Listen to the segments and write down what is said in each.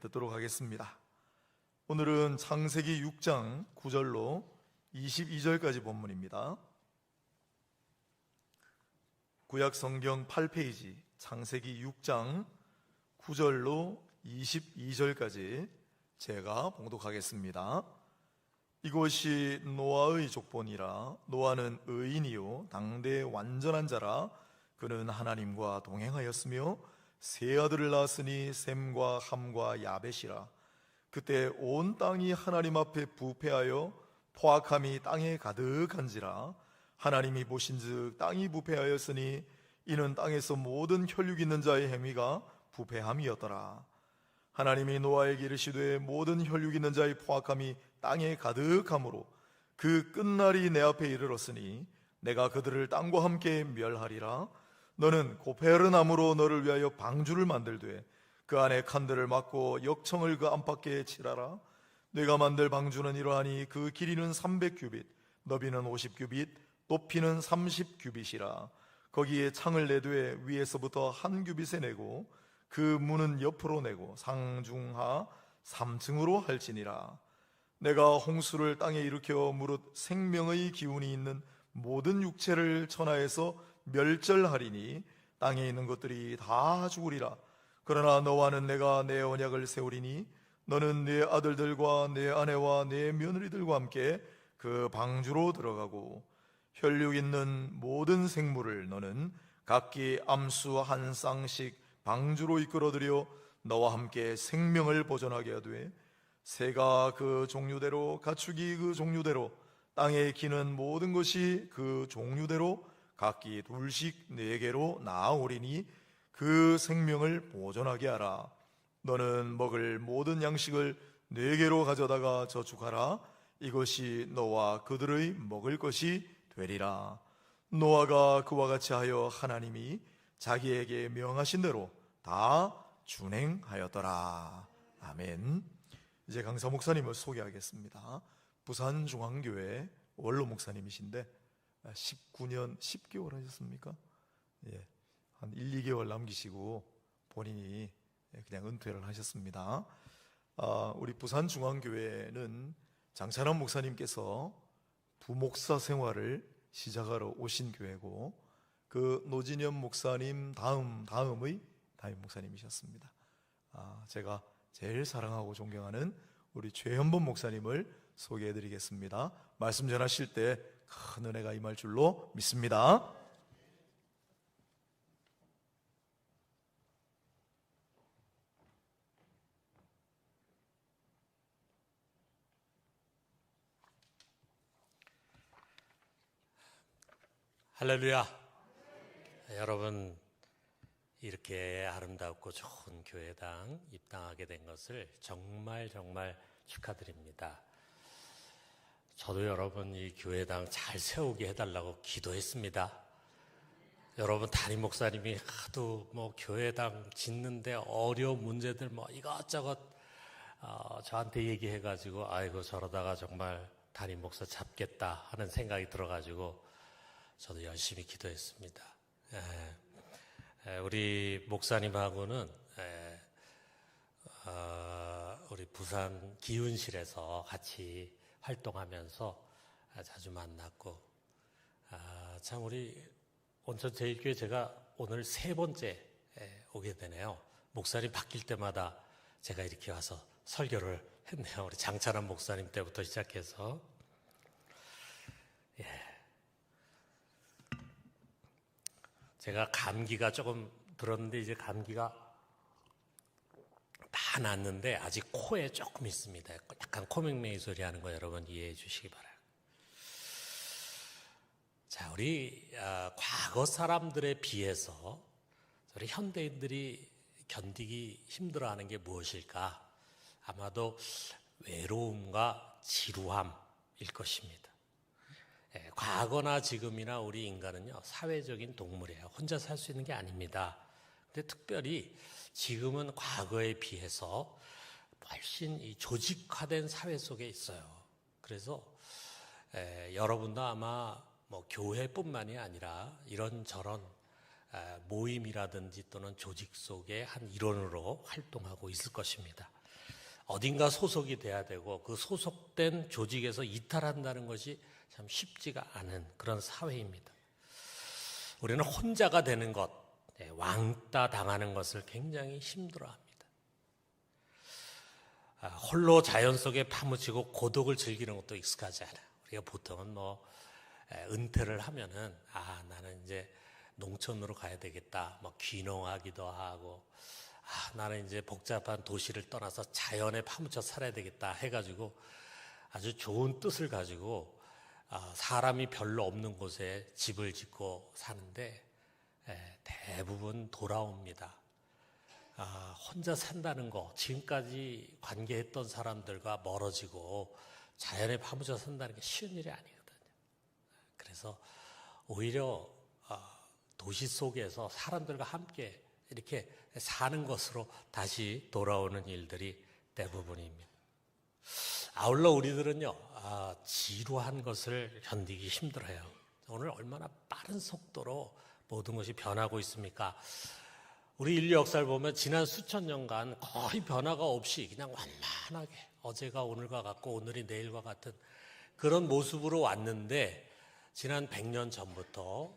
듣도록 하겠습니다. 오늘은 창세기 6장 9절로 22절까지 본문입니다. 구약 성경 8페이지 창세기 6장 9절로 22절까지 제가 봉독하겠습니다. 이곳이 노아의 족본이라. 노아는 의인이요 당대 완전한 자라. 그는 하나님과 동행하였으며 세 아들을 낳았으니 셈과 함과 야벳이라. 그때 온 땅이 하나님 앞에 부패하여 포악함이 땅에 가득한지라. 하나님이 보신즉 땅이 부패하였으니 이는 땅에서 모든 혈육 있는 자의 행위가 부패함이었더라. 하나님이 노아에게 이르시되 모든 혈육 있는 자의 포악함이 땅에 가득하므로 그 끝날이 내 앞에 이르렀으니 내가 그들을 땅과 함께 멸하리라. 너는 고페르나무로 너를 위하여 방주를 만들되 그 안에 칸들을 막고 역청을 그 안팎에 칠하라. 내가 만들 방주는 이러하니 그 길이는 300규빗, 너비는 50규빗, 높이는 30규빗이라. 거기에 창을 내두에 위에서부터 한 규빗에 내고 그 문은 옆으로 내고 상중하 3층으로 할지니라. 내가 홍수를 땅에 일으켜 무릇 생명의 기운이 있는 모든 육체를 천하에서 멸절하리니 땅에 있는 것들이 다 죽으리라. 그러나 너와는 내가 내 언약을 세우리니 너는 네 아들들과 내 아내와 내 며느리들과 함께 그 방주로 들어가고 혈육 있는 모든 생물을 너는 각기 암수 한 쌍씩 방주로 이끌어들여 너와 함께 생명을 보존하게 하되 새가 그 종류대로 가축이 그 종류대로 땅에 기는 모든 것이 그 종류대로 각기 둘씩 4개로 나아오리니 그 생명을 보존하게 하라. 너는 먹을 모든 양식을 4개로 가져다가 저축하라. 이것이 너와 그들의 먹을 것이 되리라. 노아가 그와 같이 하여 하나님이 자기에게 명하신 대로 다 준행하였더라. 아멘. 이제 강사 목사님을 소개하겠습니다. 부산중앙교회 원로 목사님이신데 19년 10개월 하셨습니까? 예, 한 1, 2개월 남기시고 본인이 그냥 은퇴를 하셨습니다. 우리 부산중앙교회는 장찬환 목사님께서 부목사 생활을 시작하러 오신 교회고 그 노진현 목사님 다음의 담임 목사님이셨습니다. 제가 제일 사랑하고 존경하는 우리 최현범 목사님을 소개해드리겠습니다. 말씀 전하실 때 큰 은혜가 임할 줄로 믿습니다. 할렐루야. 여러분, 이렇게 아름답고 좋은 교회당 입당하게 된 것을 정말 축하드립니다. 저도 여러분 이 교회당 잘 세우게 해달라고 기도했습니다. 여러분 담임 목사님이 하도 교회당 짓는데 어려운 문제들 이것저것 저한테 얘기해가지고 아이고 저러다가 정말 담임 목사 잡겠다 하는 생각이 들어가지고 저도 열심히 기도했습니다. 우리 목사님하고는 우리 부산 기운실에서 같이 활동하면서 자주 만났고 참 우리 온천제일교회 제가 오늘 3번째 오게 되네요. 목사님 바뀔 때마다 제가 이렇게 와서 설교를 했네요. 우리 장찬환 목사님 때부터 시작해서 제가 감기가 조금 들었는데 이제 감기가 다 났는데 아직 코에 조금 있습니다. 약간 코맹맹이 소리 하는 거 여러분 이해해 주시기 바라요. 자, 우리 과거 사람들에 비해서 우리 현대인들이 견디기 힘들어하는 게 무엇일까? 아마도 외로움과 지루함일 것입니다. 과거나 지금이나 우리 인간은요 사회적인 동물이에요. 혼자 살 수 있는 게 아닙니다. 근데 특별히 지금은 과거에 비해서 훨씬 이 조직화된 사회 속에 있어요. 그래서 여러분도 아마 교회뿐만이 아니라 이런저런 모임이라든지 또는 조직 속의 한 일원으로 활동하고 있을 것입니다. 어딘가 소속이 돼야 되고 그 소속된 조직에서 이탈한다는 것이 참 쉽지가 않은 그런 사회입니다. 우리는 혼자가 되는 것, 왕따 당하는 것을 굉장히 힘들어합니다. 홀로 자연 속에 파묻히고 고독을 즐기는 것도 익숙하지 않아요. 우리가 보통은 은퇴를 하면은 나는 이제 농촌으로 가야 되겠다. 귀농하기도 하고 나는 이제 복잡한 도시를 떠나서 자연에 파묻혀 살아야 되겠다 해가지고 아주 좋은 뜻을 가지고 사람이 별로 없는 곳에 집을 짓고 사는데 대부분 돌아옵니다. 혼자 산다는 거, 지금까지 관계했던 사람들과 멀어지고 자연에 파묻혀 산다는 게 쉬운 일이 아니거든요. 그래서 오히려 도시 속에서 사람들과 함께 이렇게 사는 것으로 다시 돌아오는 일들이 대부분입니다. 아울러 우리들은요, 지루한 것을 견디기 힘들어요. 오늘 얼마나 빠른 속도로 모든 것이 변하고 있습니까? 우리 인류 역사를 보면 지난 수천 년간 거의 변화가 없이 그냥 완만하게 어제가 오늘과 같고 오늘이 내일과 같은 그런 모습으로 왔는데 지난 100년 전부터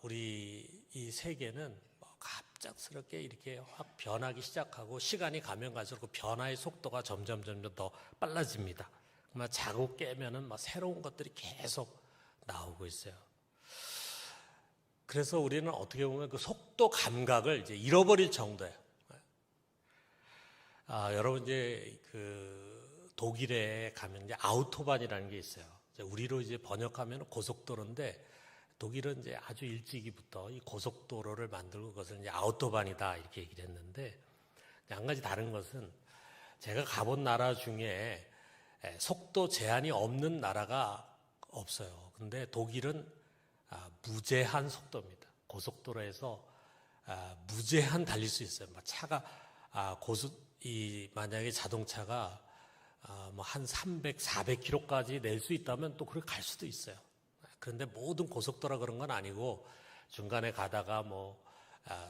우리 이 세계는 갑작스럽게 이렇게 확 변하기 시작하고 시간이 가면 갈수록 그 변화의 속도가 점점 더 빨라집니다. 자고 깨면은 새로운 것들이 계속 나오고 있어요. 그래서 우리는 어떻게 보면 그 속도 감각을 이제 잃어버릴 정도예요. 여러분 이제 그 독일에 가면 이제 아우토반이라는 게 있어요. 우리로 이제 번역하면 고속도로인데 독일은 이제 아주 일찍이부터 이 고속도로를 만들고 그것을 이제 아우토반이다 이렇게 얘기를 했는데 한 가지 다른 것은 제가 가본 나라 중에 속도 제한이 없는 나라가 없어요. 근데 독일은 무제한 속도입니다. 고속도로에서 무제한 달릴 수 있어요. 차가 만약에 자동차가 한 300, 400km까지 낼 수 있다면 또 그렇게 갈 수도 있어요. 그런데 모든 고속도로가 그런 건 아니고 중간에 가다가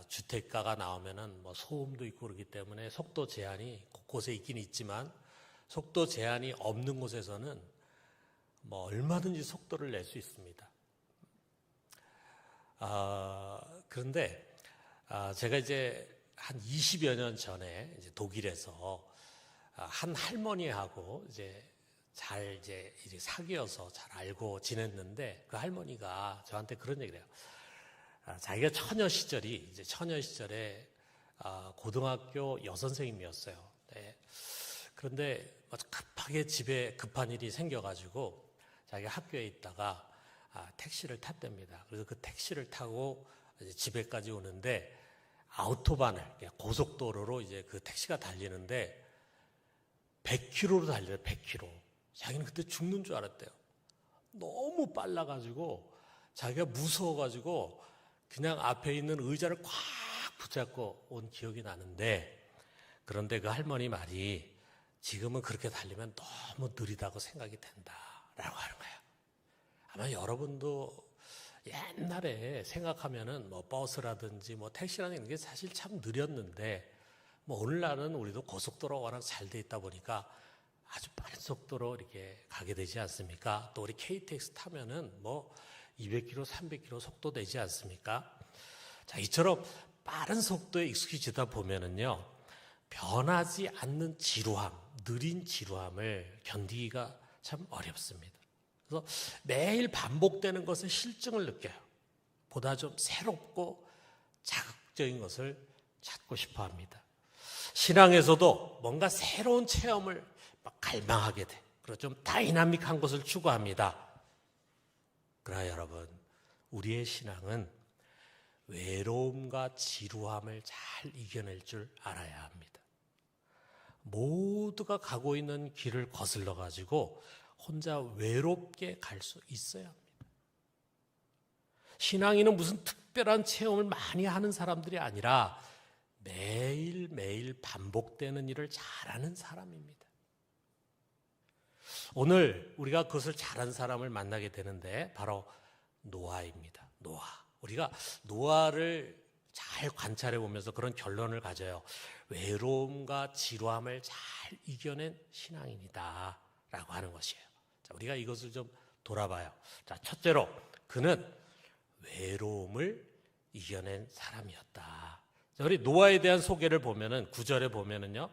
주택가가 나오면은 소음도 있고 그렇기 때문에 속도 제한이 곳곳에 있긴 있지만 속도 제한이 없는 곳에서는 얼마든지 속도를 낼 수 있습니다. 그런데 제가 이제 한 20여 년 전에 이제 독일에서 한 할머니하고 이제 사귀어서 잘 알고 지냈는데 그 할머니가 저한테 그런 얘기를 해요. 자기가 처녀 시절에 고등학교 여선생님이었어요. 네. 그런데 급하게 집에 급한 일이 생겨가지고 자기가 학교에 있다가 택시를 탔답니다. 그래서 그 택시를 타고 이제 집에까지 오는데 아우토반을 고속도로로 이제 그 택시가 달리는데 100km로 달려요. 100km. 자기는 그때 죽는 줄 알았대요. 너무 빨라가지고 자기가 무서워가지고 그냥 앞에 있는 의자를 꽉 붙잡고 온 기억이 나는데 그런데 그 할머니 말이 지금은 그렇게 달리면 너무 느리다고 생각이 된다라고 하는 거예요. 아마 여러분도 옛날에 생각하면은 버스라든지 택시라는 게 사실 참 느렸는데 오늘날은 우리도 고속도로가 워낙 잘 돼 있다 보니까 아주 빠른 속도로 이렇게 가게 되지 않습니까? 또 우리 KTX 타면은 200km, 300km 속도 되지 않습니까? 자, 이처럼 빠른 속도에 익숙해지다 보면은요, 변하지 않는 지루함, 느린 지루함을 견디기가 참 어렵습니다. 그래서 매일 반복되는 것에 실증을 느껴요. 보다 좀 새롭고 자극적인 것을 찾고 싶어 합니다. 신앙에서도 뭔가 새로운 체험을 갈망하게 돼. 그리고 좀 다이나믹한 것을 추구합니다. 그러나 여러분, 우리의 신앙은 외로움과 지루함을 잘 이겨낼 줄 알아야 합니다. 모두가 가고 있는 길을 거슬러 가지고 혼자 외롭게 갈 수 있어야 합니다. 신앙인은 무슨 특별한 체험을 많이 하는 사람들이 아니라 매일매일 반복되는 일을 잘하는 사람입니다. 오늘 우리가 그것을 잘하는 사람을 만나게 되는데 바로 노아입니다. 노아. 우리가 노아를 잘 관찰해 보면서 그런 결론을 가져요. 외로움과 지루함을 잘 이겨낸 신앙인이다 라고 하는 것이에요. 자, 우리가 이것을 좀 돌아봐요. 자, 첫째로 그는 외로움을 이겨낸 사람이었다. 자, 우리 노아에 대한 소개를 보면은 9절에 보면은요,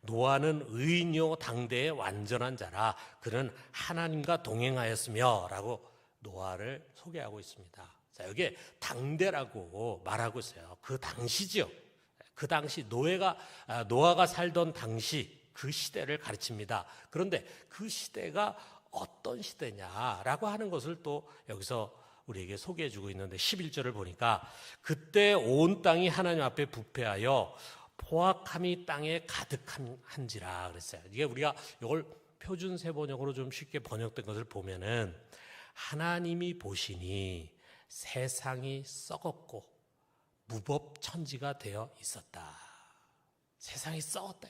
노아는 의인요 당대의 완전한 자라 그는 하나님과 동행하였으며 라고 노아를 소개하고 있습니다. 자, 여기에 당대라고 말하고 있어요. 그 당시죠. 그 당시 노아가 살던 당시 그 시대를 가르칩니다. 그런데 그 시대가 어떤 시대냐라고 하는 것을 또 여기서 우리에게 소개해 주고 있는데 11절을 보니까 그때 온 땅이 하나님 앞에 부패하여 포악함이 땅에 가득한지라 그랬어요. 이게 우리가 이걸 표준 세번역으로 좀 쉽게 번역된 것을 보면은 하나님이 보시니 세상이 썩었고 무법천지가 되어 있었다. 세상이 썩었다.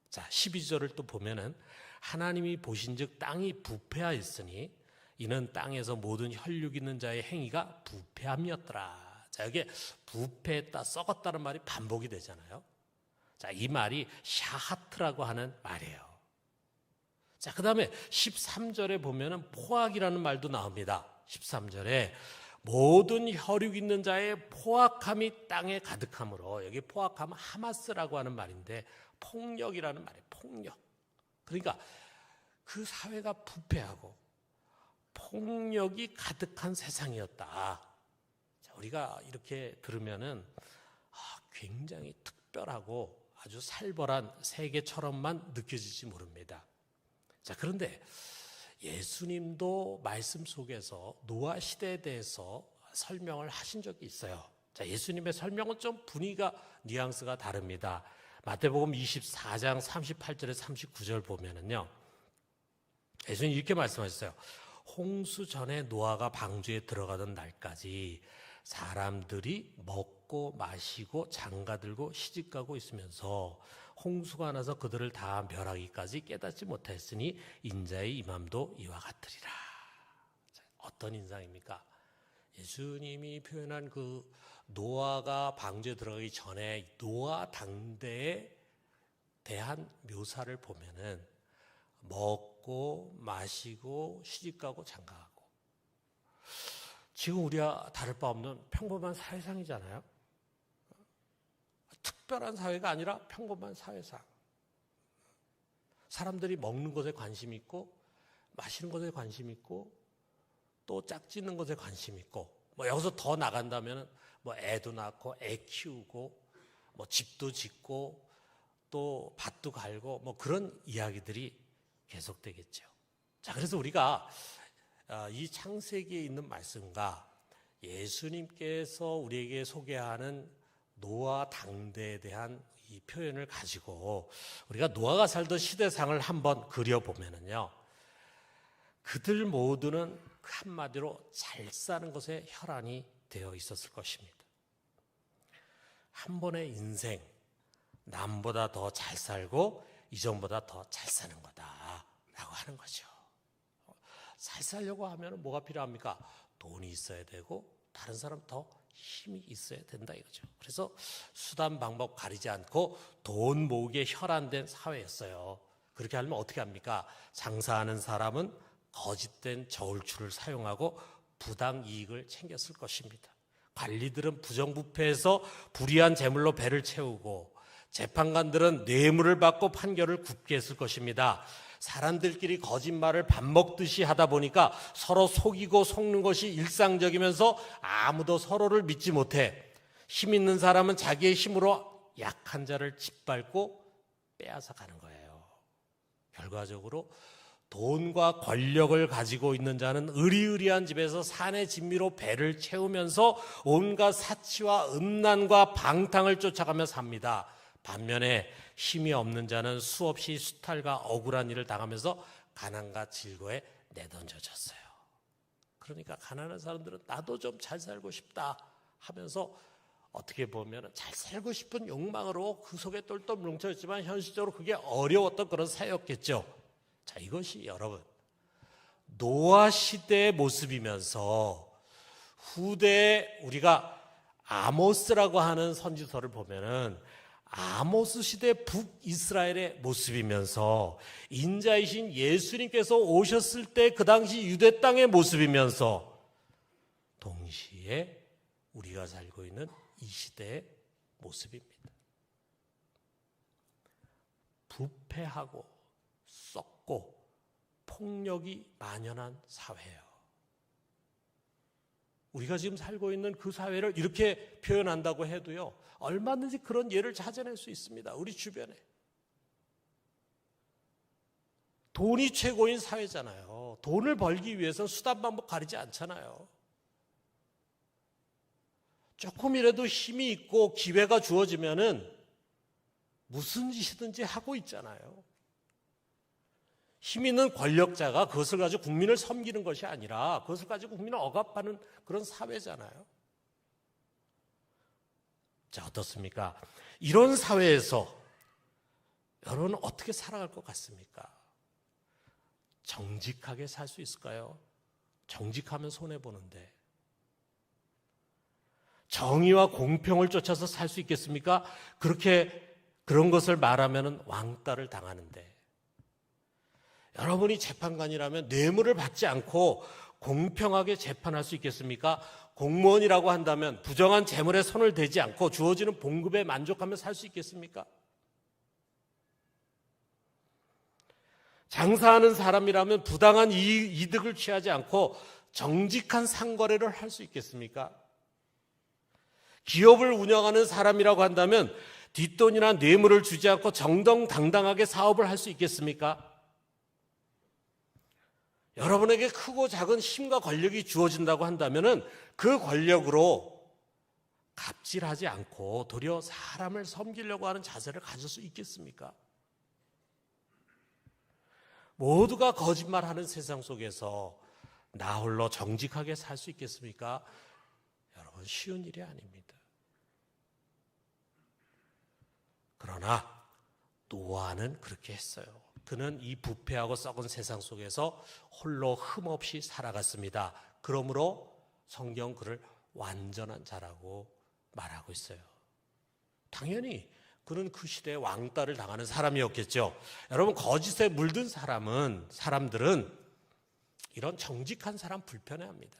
자, 12절을 또 보면은 하나님이 보신즉 땅이 부패하였으니 이는 땅에서 모든 혈육 있는 자의 행위가 부패함이었더라. 자, 여기에 부패했다, 썩었다는 말이 반복이 되잖아요. 자, 이 말이 샤하트라고 하는 말이에요. 자, 그 다음에 13절에 보면은 포악이라는 말도 나옵니다. 13절에 모든 혈육 있는 자의 포악함이 땅에 가득함으로, 여기 포악함은 하마스라고 하는 말인데 폭력이라는 말이에요. 폭력. 그러니까 그 사회가 부패하고 폭력이 가득한 세상이었다. 자, 우리가 이렇게 들으면은 굉장히 특별하고 아주 살벌한 세계처럼만 느껴질지 모릅니다. 자, 그런데 예수님도 말씀 속에서 노아 시대에 대해서 설명을 하신 적이 있어요. 자, 예수님의 설명은 좀 분위기가 뉘앙스가 다릅니다. 마태복음 24장 38절에 39절 보면은요, 예수님 이렇게 말씀하셨어요. 홍수 전에 노아가 방주에 들어가던 날까지 사람들이 먹고 마시고 장가들고 시집가고 있으면서 홍수가 나서 그들을 다 멸하기까지 깨닫지 못했으니 인자의 임함도 이와 같으리라. 어떤 인상입니까? 예수님이 표현한 그 노아가 방주에 들어가기 전에 노아 당대에 대한 묘사를 보면은 먹고 마시고 시집가고 장가가고, 지금 우리와 다를 바 없는 평범한 사회상이잖아요. 특별한 사회가 아니라 평범한 사회상. 사람들이 먹는 것에 관심 있고 마시는 것에 관심 있고 또 짝짓는 것에 관심 있고, 뭐 여기서 더 나간다면 뭐 애도 낳고 애 키우고 뭐 집도 짓고 또 밭도 갈고 뭐 그런 이야기들이 계속되겠죠. 자, 그래서 우리가 이 창세기에 있는 말씀과 예수님께서 우리에게 소개하는 노아 당대에 대한 이 표현을 가지고 우리가 노아가 살던 시대상을 한번 그려보면은요, 그들 모두는 한마디로 잘 사는 것에 혈안이 되어 있었을 것입니다. 한 번의 인생, 남보다 더 잘 살고 이전보다 더 잘 사는 거다라고 하는 거죠. 잘 살려고 하면 뭐가 필요합니까? 돈이 있어야 되고 다른 사람 더 힘이 있어야 된다 이거죠. 그래서 수단 방법 가리지 않고 돈 모으기에 혈안된 사회였어요. 그렇게 하면 어떻게 합니까? 장사하는 사람은 거짓된 저울추를 사용하고 부당 이익을 챙겼을 것입니다. 관리들은 부정부패해서 불이한 재물로 배를 채우고, 재판관들은 뇌물을 받고 판결을 굽게 했을 것입니다. 사람들끼리 거짓말을 밥 먹듯이 하다 보니까 서로 속이고 속는 것이 일상적이면서 아무도 서로를 믿지 못해 힘 있는 사람은 자기의 힘으로 약한 자를 짓밟고 빼앗아 가는 거예요. 결과적으로 돈과 권력을 가지고 있는 자는 의리의리한 집에서 산의 진미로 배를 채우면서 온갖 사치와 음란과 방탕을 쫓아가며 삽니다. 반면에 힘이 없는 자는 수없이 수탈과 억울한 일을 당하면서 가난과 질고에 내던져졌어요. 그러니까 가난한 사람들은 나도 좀 잘 살고 싶다 하면서 어떻게 보면 잘 살고 싶은 욕망으로 그 속에 똘똘 뭉쳐있지만 현실적으로 그게 어려웠던 그런 사회였겠죠. 자, 이것이 여러분 노아 시대의 모습이면서 후대에 우리가 아모스라고 하는 선지서를 보면은 아모스 시대 북이스라엘의 모습이면서 인자이신 예수님께서 오셨을 때 그 당시 유대 땅의 모습이면서 동시에 우리가 살고 있는 이 시대의 모습입니다. 부패하고 썩고 폭력이 만연한 사회예요. 우리가 지금 살고 있는 그 사회를 이렇게 표현한다고 해도요, 얼마든지 그런 예를 찾아낼 수 있습니다. 우리 주변에. 돈이 최고인 사회잖아요. 돈을 벌기 위해서는 수단 방법 가리지 않잖아요. 조금이라도 힘이 있고 기회가 주어지면은 무슨 짓이든지 하고 있잖아요. 힘 있는 권력자가 그것을 가지고 국민을 섬기는 것이 아니라 그것을 가지고 국민을 억압하는 그런 사회잖아요. 자, 어떻습니까? 이런 사회에서 여러분은 어떻게 살아갈 것 같습니까? 정직하게 살 수 있을까요? 정직하면 손해보는데. 정의와 공평을 쫓아서 살 수 있겠습니까? 그런 것을 말하면 왕따를 당하는데. 여러분이 재판관이라면 뇌물을 받지 않고 공평하게 재판할 수 있겠습니까? 공무원이라고 한다면 부정한 재물에 손을 대지 않고 주어지는 봉급에 만족하며 살 수 있겠습니까? 장사하는 사람이라면 부당한 이득을 취하지 않고 정직한 상거래를 할 수 있겠습니까? 기업을 운영하는 사람이라고 한다면 뒷돈이나 뇌물을 주지 않고 정정당당하게 사업을 할 수 있겠습니까? 여러분에게 크고 작은 힘과 권력이 주어진다고 한다면 그 권력으로 갑질하지 않고 도리어 사람을 섬기려고 하는 자세를 가질 수 있겠습니까? 모두가 거짓말하는 세상 속에서 나 홀로 정직하게 살 수 있겠습니까? 여러분, 쉬운 일이 아닙니다. 그러나 노아는 그렇게 했어요. 그는 이 부패하고 썩은 세상 속에서 홀로 흠없이 살아갔습니다. 그러므로 성경 그를 완전한 자라고 말하고 있어요. 당연히 그는 그 시대에 왕따를 당하는 사람이었겠죠. 여러분, 거짓에 물든 사람들은 이런 정직한 사람 불편해합니다.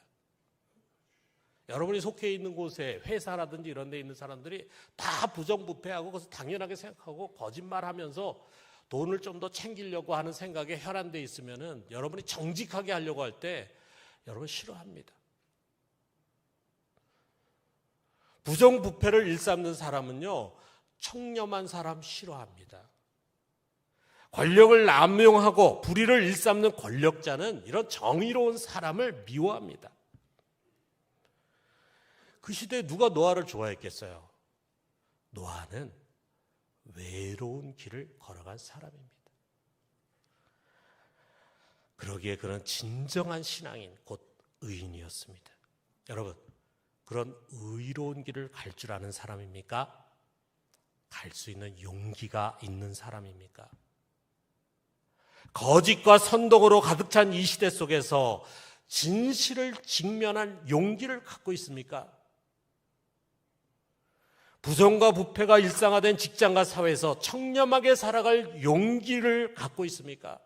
여러분이 속해 있는 곳에 회사라든지 이런 데 있는 사람들이 다 부정부패하고 그것을 당연하게 생각하고 거짓말하면서 돈을 좀 더 챙기려고 하는 생각에 혈안돼 있으면은 여러분이 정직하게 하려고 할 때 여러분 싫어합니다. 부정부패를 일삼는 사람은요, 청렴한 사람 싫어합니다. 권력을 남용하고 불의를 일삼는 권력자는 이런 정의로운 사람을 미워합니다. 그 시대에 누가 노아를 좋아했겠어요? 노아는 외로운 길을 걸어간 사람입니다. 그러기에 그는 진정한 신앙인 곧 의인이었습니다. 여러분, 그런 의로운 길을 갈 줄 아는 사람입니까? 갈 수 있는 용기가 있는 사람입니까? 거짓과 선동으로 가득 찬 이 시대 속에서 진실을 직면한 용기를 갖고 있습니까? 부정과 부패가 일상화된 직장과 사회에서 청렴하게 살아갈 용기를 갖고 있습니까?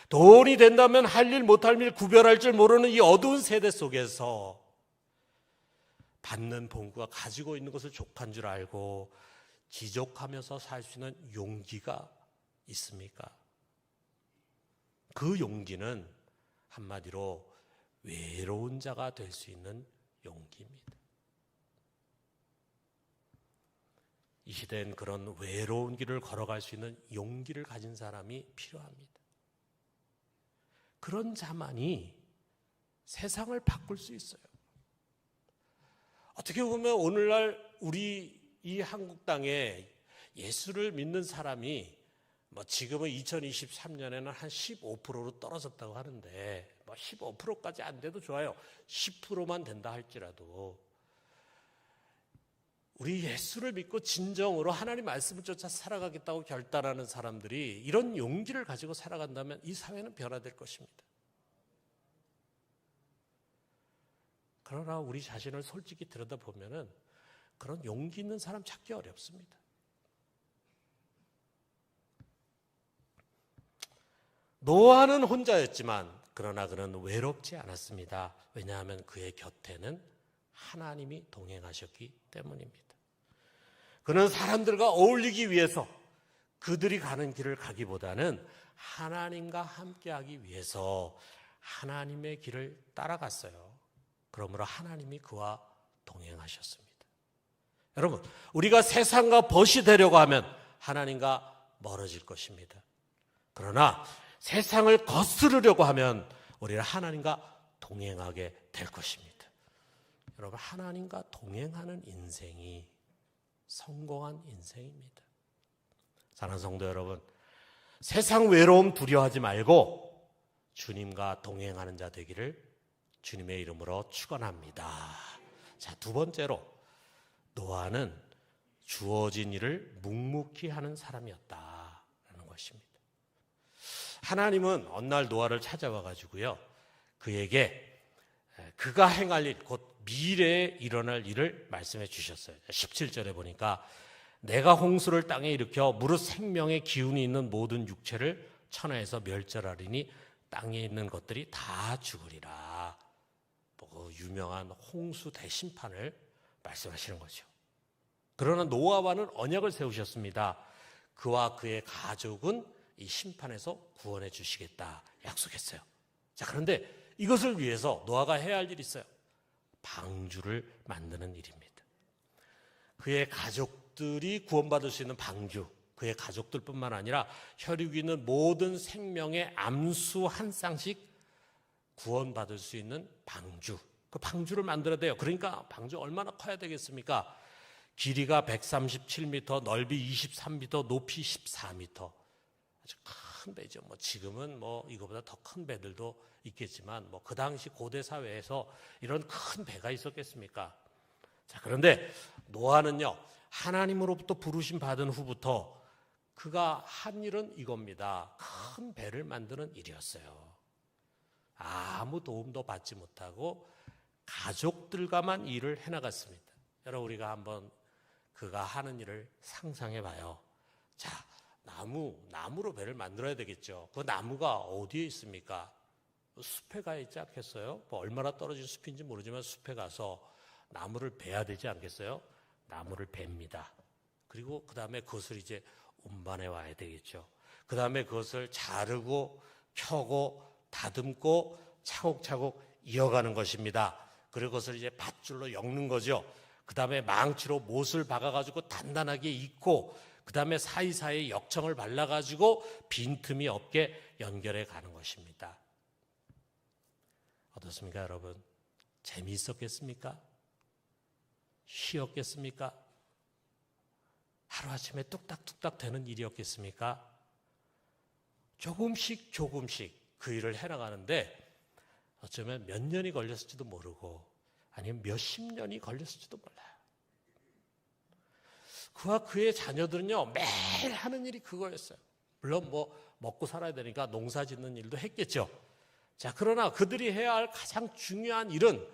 돈이 된다면 할 일 못할 일 구별할 줄 모르는 이 어두운 세대 속에서 받는 봉구가 가지고 있는 것을 족한 줄 알고 지족하면서 살 수 있는 용기가 있습니까? 그 용기는 한마디로 외로운 자가 될 수 있는 용기입니다. 이 시대엔 그런 외로운 길을 걸어갈 수 있는 용기를 가진 사람이 필요합니다. 그런 자만이 세상을 바꿀 수 있어요. 어떻게 보면 오늘날 우리 이 한국 땅에 예수를 믿는 사람이 지금은 2023년에는 한 15%로 떨어졌다고 하는데 15%까지 안 돼도 좋아요. 10%만 된다 할지라도 우리 예수를 믿고 진정으로 하나님 말씀을 쫓아 살아가겠다고 결단하는 사람들이 이런 용기를 가지고 살아간다면 이 사회는 변화될 것입니다. 그러나 우리 자신을 솔직히 들여다보면은 그런 용기 있는 사람 찾기 어렵습니다. 노아는 혼자였지만 그러나 그는 외롭지 않았습니다. 왜냐하면 그의 곁에는 하나님이 동행하셨기 때문입니다. 그는 사람들과 어울리기 위해서 그들이 가는 길을 가기보다는 하나님과 함께하기 위해서 하나님의 길을 따라갔어요. 그러므로 하나님이 그와 동행하셨습니다. 여러분, 우리가 세상과 벗이 되려고 하면 하나님과 멀어질 것입니다. 그러나 세상을 거스르려고 하면 우리는 하나님과 동행하게 될 것입니다. 여러분, 하나님과 동행하는 인생이 성공한 인생입니다. 사랑하는 성도 여러분, 세상 외로움 두려워하지 말고 주님과 동행하는 자 되기를 주님의 이름으로 축원합니다. 자, 두 번째로 노아는 주어진 일을 묵묵히 하는 사람이었다라는 것입니다. 하나님은 어느 날 노아를 찾아와 가지고요, 그에게 그가 행할 일, 곧 미래에 일어날 일을 말씀해 주셨어요. 17절에 보니까 내가 홍수를 땅에 일으켜 무릇 생명의 기운이 있는 모든 육체를 천하에서 멸절하리니 땅에 있는 것들이 다 죽으리라. 뭐 유명한 홍수 대심판을 말씀하시는 거죠. 그러나 노아와는 언약을 세우셨습니다. 그와 그의 가족은 이 심판에서 구원해 주시겠다 약속했어요. 자, 그런데 이것을 위해서 노아가 해야 할 일이 있어요. 방주를 만드는 일입니다. 그의 가족들이 구원받을 수 있는 방주, 그의 가족들뿐만 아니라 혈육이 있는 모든 생명의 암수 한 쌍씩 구원받을 수 있는 방주, 그 방주를 만들어야 돼요. 그러니까 방주 얼마나 커야 되겠습니까? 길이가 137m, 넓이 23m, 높이 14m. 아주 큰 배죠. 뭐 지금은 뭐 이거보다 더 큰 배들도 있겠지만 뭐 그 당시 고대 사회에서 이런 큰 배가 있었겠습니까? 자, 그런데 노아는요, 하나님으로부터 부르심 받은 후부터 그가 한 일은 이겁니다. 큰 배를 만드는 일이었어요. 아무 도움도 받지 못하고 가족들과만 일을 해나갔습니다. 여러분, 우리가 한번 그가 하는 일을 상상해 봐요. 자, 나무로 배를 만들어야 되겠죠. 그 나무가 어디에 있습니까? 숲에 가 있지 않겠어요? 뭐 얼마나 떨어진 숲인지 모르지만 숲에 가서 나무를 베야 되지 않겠어요? 나무를 뱁니다. 그리고 그 다음에 그것을 이제 운반해 와야 되겠죠. 그 다음에 그것을 자르고 켜고 다듬고 차곡차곡 이어가는 것입니다. 그리고 그것을 이제 밧줄로 엮는 거죠. 그 다음에 망치로 못을 박아가지고 단단하게 잇고 그 다음에 사이사이에 역청을 발라가지고 빈틈이 없게 연결해 가는 것입니다. 어떻습니까, 여러분? 재미있었겠습니까? 쉬었겠습니까? 하루아침에 뚝딱뚝딱 되는 일이었겠습니까? 조금씩 그 일을 해나가는데 어쩌면 몇 년이 걸렸을지도 모르고 아니면 몇십 년이 걸렸을지도 몰라요. 그와 그의 자녀들은요, 매일 하는 일이 그거였어요. 물론 뭐 먹고 살아야 되니까 농사 짓는 일도 했겠죠. 자, 그러나 그들이 해야 할 가장 중요한 일은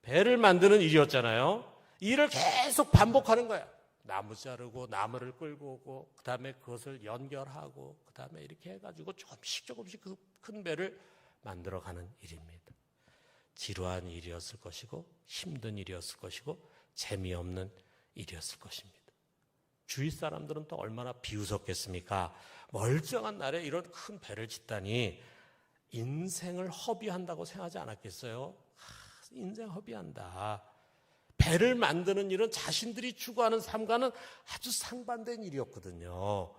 배를 만드는 일이었잖아요. 이 일을 계속 반복하는 거예요. 나무 자르고 나무를 끌고 오고 그 다음에 그것을 연결하고 그 다음에 이렇게 해가지고 조금씩 그 큰 배를 만들어가는 일입니다. 지루한 일이었을 것이고 힘든 일이었을 것이고 재미없는 일이었을 것입니다. 주위 사람들은 또 얼마나 비웃었겠습니까? 멀쩡한 날에 이런 큰 배를 짓다니 인생을 허비한다고 생각하지 않았겠어요? 인생 허비한다. 배를 만드는 일은 자신들이 추구하는 삶과는 아주 상반된 일이었거든요.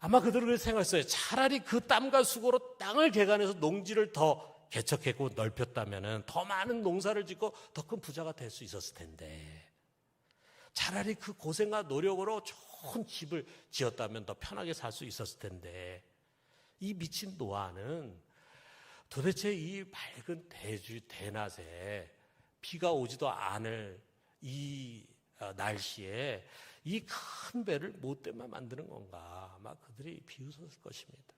아마 그들은 그렇게 생각했어요. 차라리 그 땀과 수고로 땅을 개간해서 농지를 더 개척했고 넓혔다면 더 많은 농사를 짓고 더 큰 부자가 될 수 있었을 텐데, 차라리 그 고생과 노력으로 좋은 집을 지었다면 더 편하게 살 수 있었을 텐데, 이 미친 노아는 도대체 이 밝은 대낮에 비가 오지도 않을 이 날씨에 이 큰 배를 뭐 때문에 만드는 건가? 아마 그들이 비웃었을 것입니다.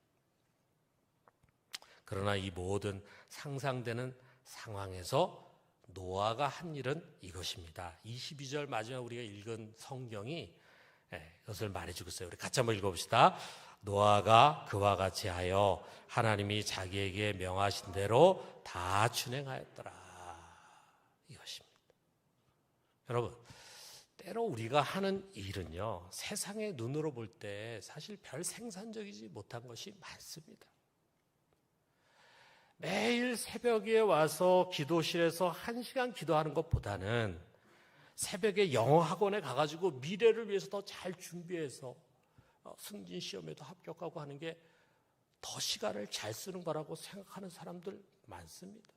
그러나 이 모든 상상되는 상황에서 노아가 한 일은 이것입니다. 22절 마지막 우리가 읽은 성경이 이것을 말해주고 있어요. 우리 같이 한번 읽어봅시다. 노아가 그와 같이 하여 하나님이 자기에게 명하신 대로 다 준행하였더라. 이것입니다. 여러분, 때로 우리가 하는 일은요, 세상의 눈으로 볼 때 사실 별 생산적이지 못한 것이 많습니다. 매일 새벽에 와서 기도실에서 1시간 기도하는 것보다는 새벽에 영어 학원에 가가지고 미래를 위해서 더 잘 준비해서 승진 시험에도 합격하고 하는 게 더 시간을 잘 쓰는 거라고 생각하는 사람들 많습니다.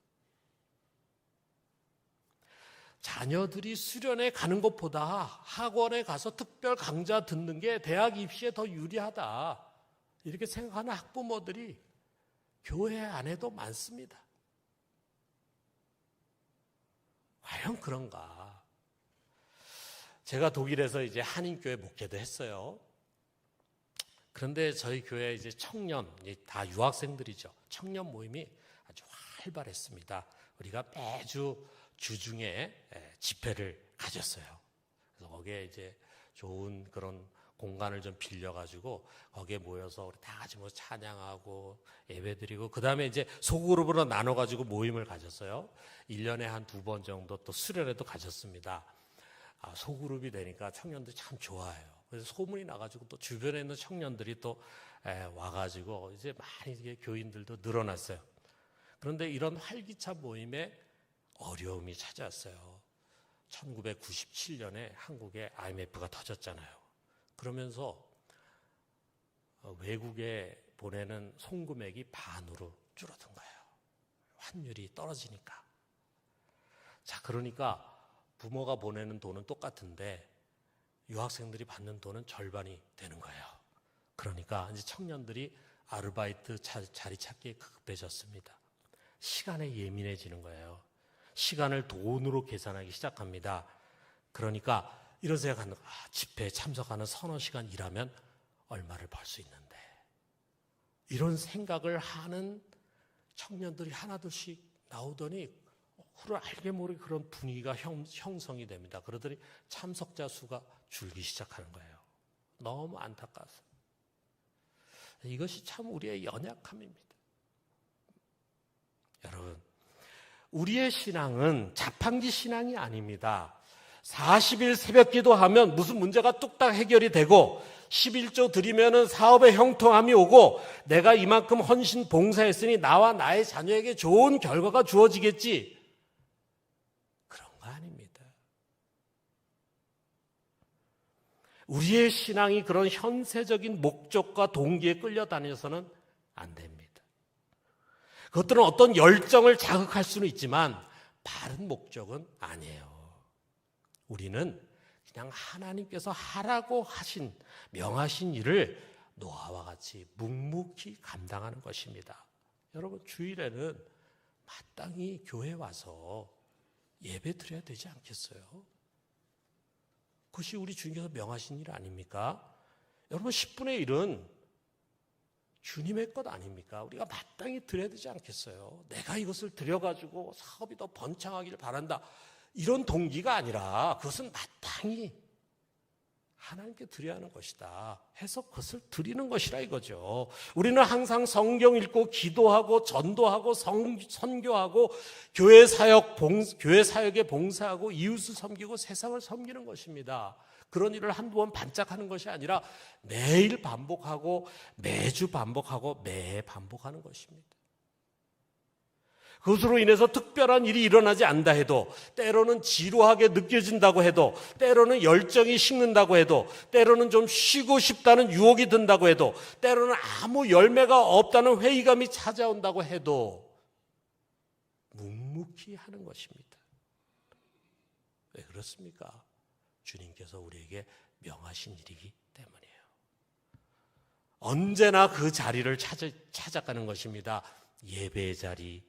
자녀들이 수련회 가는 것보다 학원에 가서 특별 강좌 듣는 게 대학 입시에 더 유리하다, 이렇게 생각하는 학부모들이 교회 안에도 많습니다. 과연 그런가? 제가 독일에서 이제 한인교회 목회도 했어요. 그런데 저희 교회 이제 청년, 다 유학생들이죠. 청년 모임이 아주 활발했습니다. 우리가 매주 주중에 집회를 가졌어요. 그래서 거기에 이제 좋은 그런 공간을 좀 빌려가지고 거기에 모여서 우리 다 같이 뭐 찬양하고 예배드리고, 그 다음에 이제 소그룹으로 나눠가지고 모임을 가졌어요. 1년에 한 2번 정도 또 수련회도 가졌습니다. 소그룹이 되니까 청년들이 참 좋아해요. 그래서 소문이 나가지고 또 주변에 있는 청년들이 또 와가지고 이제 많이 이게 교인들도 늘어났어요. 그런데 이런 활기찬 모임에 어려움이 찾아왔어요. 1997년에 한국에 IMF가 터졌잖아요. 그러면서 외국에 보내는 송금액이 반으로 줄어든 거예요. 환율이 떨어지니까. 자, 그러니까 부모가 보내는 돈은 똑같은데 유학생들이 받는 돈은 절반이 되는 거예요. 그러니까 이제 청년들이 아르바이트 자리 찾기에 급해졌습니다. 시간에 예민해지는 거예요. 시간을 돈으로 계산하기 시작합니다. 그러니까 이런 생각하는 거예요. 집회에 참석하는 서너 시간 일하면 얼마를 벌 수 있는데. 이런 생각을 하는 청년들이 하나둘씩 나오더니 알게 모르게 그런 분위기가 형성이 됩니다. 그러더니 참석자 수가 줄기 시작하는 거예요. 너무 안타까워서. 이것이 참 우리의 연약함입니다. 여러분, 우리의 신앙은 자판기 신앙이 아닙니다. 40일 새벽 기도하면 무슨 문제가 뚝딱 해결이 되고 11조 드리면은 사업에 형통함이 오고 내가 이만큼 헌신 봉사했으니 나와 나의 자녀에게 좋은 결과가 주어지겠지. 그런 거 아닙니다. 우리의 신앙이 그런 현세적인 목적과 동기에 끌려다녀서는 안 됩니다. 그것들은 어떤 열정을 자극할 수는 있지만 바른 목적은 아니에요. 우리는 그냥 하나님께서 하라고 명하신 일을 노아와 같이 묵묵히 감당하는 것입니다. 여러분, 주일에는 마땅히 교회 와서 예배 드려야 되지 않겠어요? 그것이 우리 주님께서 명하신 일 아닙니까? 여러분, 10분의 1은 주님의 것 아닙니까? 우리가 마땅히 드려야 되지 않겠어요? 내가 이것을 드려가지고 사업이 더 번창하기를 바란다, 이런 동기가 아니라 그것은 마땅히 하나님께 드려야 하는 것이다 해서 그것을 드리는 것이라 이거죠. 우리는 항상 성경 읽고 기도하고 전도하고 선교하고 교회 사역에 봉사하고 이웃을 섬기고 세상을 섬기는 것입니다. 그런 일을 한두 번 반짝하는 것이 아니라 매일 반복하고 매주 반복하고 매 반복하는 것입니다. 그것으로 인해서 특별한 일이 일어나지 않는다 해도, 때로는 지루하게 느껴진다고 해도, 때로는 열정이 식는다고 해도, 때로는 좀 쉬고 싶다는 유혹이 든다고 해도, 때로는 아무 열매가 없다는 회의감이 찾아온다고 해도 묵묵히 하는 것입니다. 왜 그렇습니까? 주님께서 우리에게 명하신 일이기 때문이에요. 언제나 그 자리를 찾아가는 것입니다. 예배의 자리,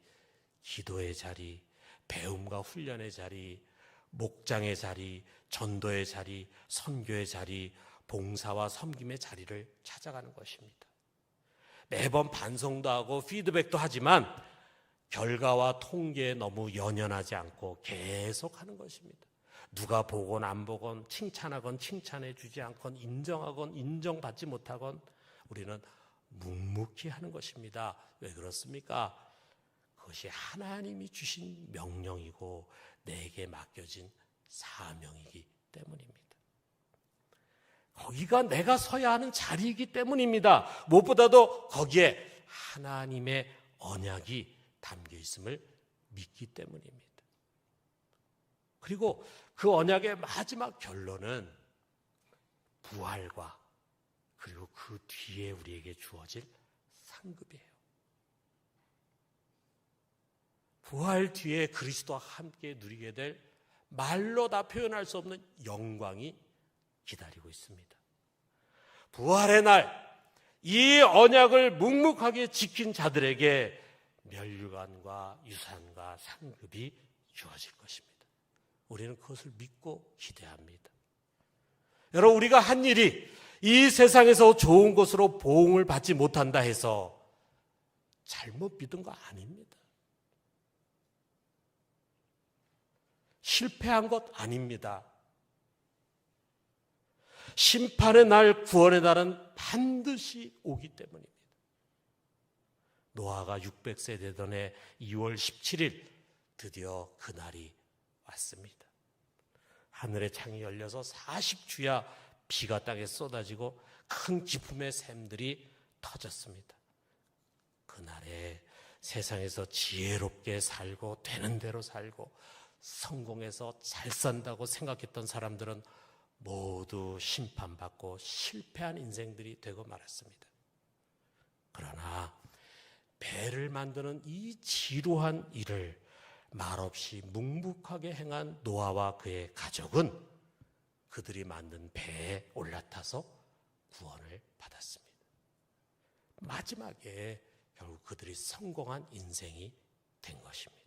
기도의 자리, 배움과 훈련의 자리, 목장의 자리, 전도의 자리, 선교의 자리, 봉사와 섬김의 자리를 찾아가는 것입니다. 매번 반성도 하고 피드백도 하지만 결과와 통계에 너무 연연하지 않고 계속 하는 것입니다. 누가 보건 안 보건 칭찬하건 칭찬해 주지 않건 인정하건 인정받지 못하건 우리는 묵묵히 하는 것입니다. 왜 그렇습니까? 그것이 하나님이 주신 명령이고 내게 맡겨진 사명이기 때문입니다. 거기가 내가 서야 하는 자리이기 때문입니다. 무엇보다도 거기에 하나님의 언약이 담겨 있음을 믿기 때문입니다. 그리고 그 언약의 마지막 결론은 부활과 그리고 그 뒤에 우리에게 주어질 상급이에요. 부활 뒤에 그리스도와 함께 누리게 될 말로 다 표현할 수 없는 영광이 기다리고 있습니다. 부활의 날, 이 언약을 묵묵하게 지킨 자들에게 멸류관과 유산과 상급이 주어질 것입니다. 우리는 그것을 믿고 기대합니다. 여러분, 우리가 한 일이 이 세상에서 좋은 것으로 보응을 받지 못한다 해서 잘못 믿은 거 아닙니다. 실패한 것 아닙니다. 심판의 날, 구원의 날은 반드시 오기 때문입니다. 노아가 600세 되던 해 2월 17일 드디어 그날이 왔습니다. 하늘의 창이 열려서 40주야 비가 땅에 쏟아지고 큰 기쁨의 샘들이 터졌습니다. 그날에 세상에서 지혜롭게 살고 되는 대로 살고 성공해서 잘 산다고 생각했던 사람들은 모두 심판받고 실패한 인생들이 되고 말았습니다. 그러나 배를 만드는 이 지루한 일을 말없이 묵묵하게 행한 노아와 그의 가족은 그들이 만든 배에 올라타서 구원을 받았습니다. 마지막에 결국 그들이 성공한 인생이 된 것입니다.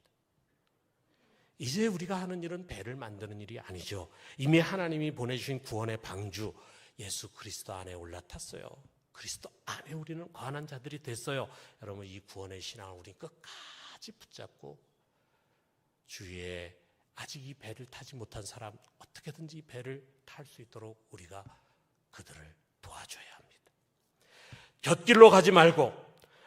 이제 우리가 하는 일은 배를 만드는 일이 아니죠. 이미 하나님이 보내주신 구원의 방주 예수 그리스도 안에 올라탔어요. 그리스도 안에 우리는 거하는 자들이 됐어요. 여러분, 이 구원의 신앙을 우리는 끝까지 붙잡고 주위에 아직 이 배를 타지 못한 사람 어떻게든지 이 배를 탈 수 있도록 우리가 그들을 도와줘야 합니다. 곁길로 가지 말고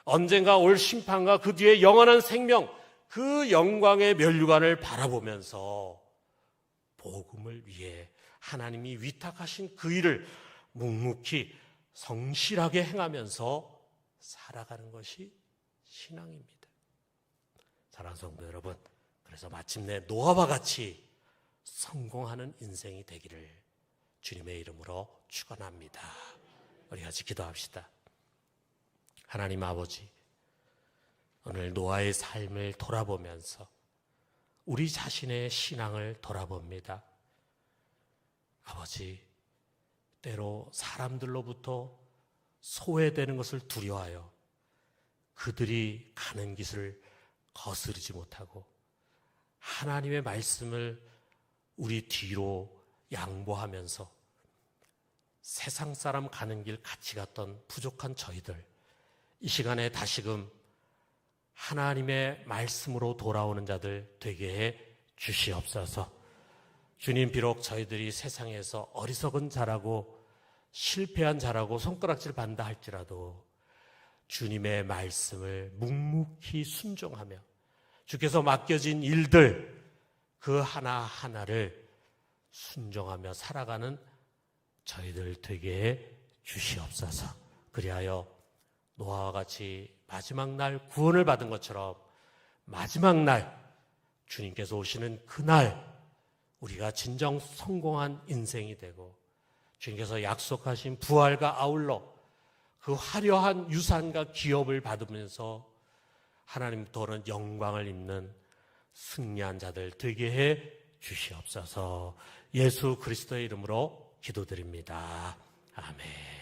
언젠가 올 심판과 그 뒤에 영원한 생명, 그 영광의 멸류관을 바라보면서 복음을 위해 하나님이 위탁하신 그 일을 묵묵히 성실하게 행하면서 살아가는 것이 신앙입니다. 사랑하는 성도 여러분, 그래서 마침내 노아와 같이 성공하는 인생이 되기를 주님의 이름으로 축원합니다. 우리 같이 기도합시다. 하나님 아버지, 오늘 노아의 삶을 돌아보면서 우리 자신의 신앙을 돌아봅니다. 아버지, 때로 사람들로부터 소외되는 것을 두려워하여 그들이 가는 길을 거스르지 못하고 하나님의 말씀을 우리 뒤로 양보하면서 세상 사람 가는 길 같이 갔던 부족한 저희들, 이 시간에 다시금 하나님의 말씀으로 돌아오는 자들 되게 해 주시옵소서. 주님, 비록 저희들이 세상에서 어리석은 자라고 실패한 자라고 손가락질 받는다 할지라도 주님의 말씀을 묵묵히 순종하며 주께서 맡겨진 일들 그 하나하나를 순종하며 살아가는 저희들 되게 해 주시옵소서. 그리하여 노아와 같이 마지막 날 구원을 받은 것처럼 마지막 날 주님께서 오시는 그날 우리가 진정 성공한 인생이 되고 주님께서 약속하신 부활과 아울러 그 화려한 유산과 기업을 받으면서 하나님부터는 영광을 입는 승리한 자들 되게 해 주시옵소서. 예수 그리스도의 이름으로 기도드립니다. 아멘.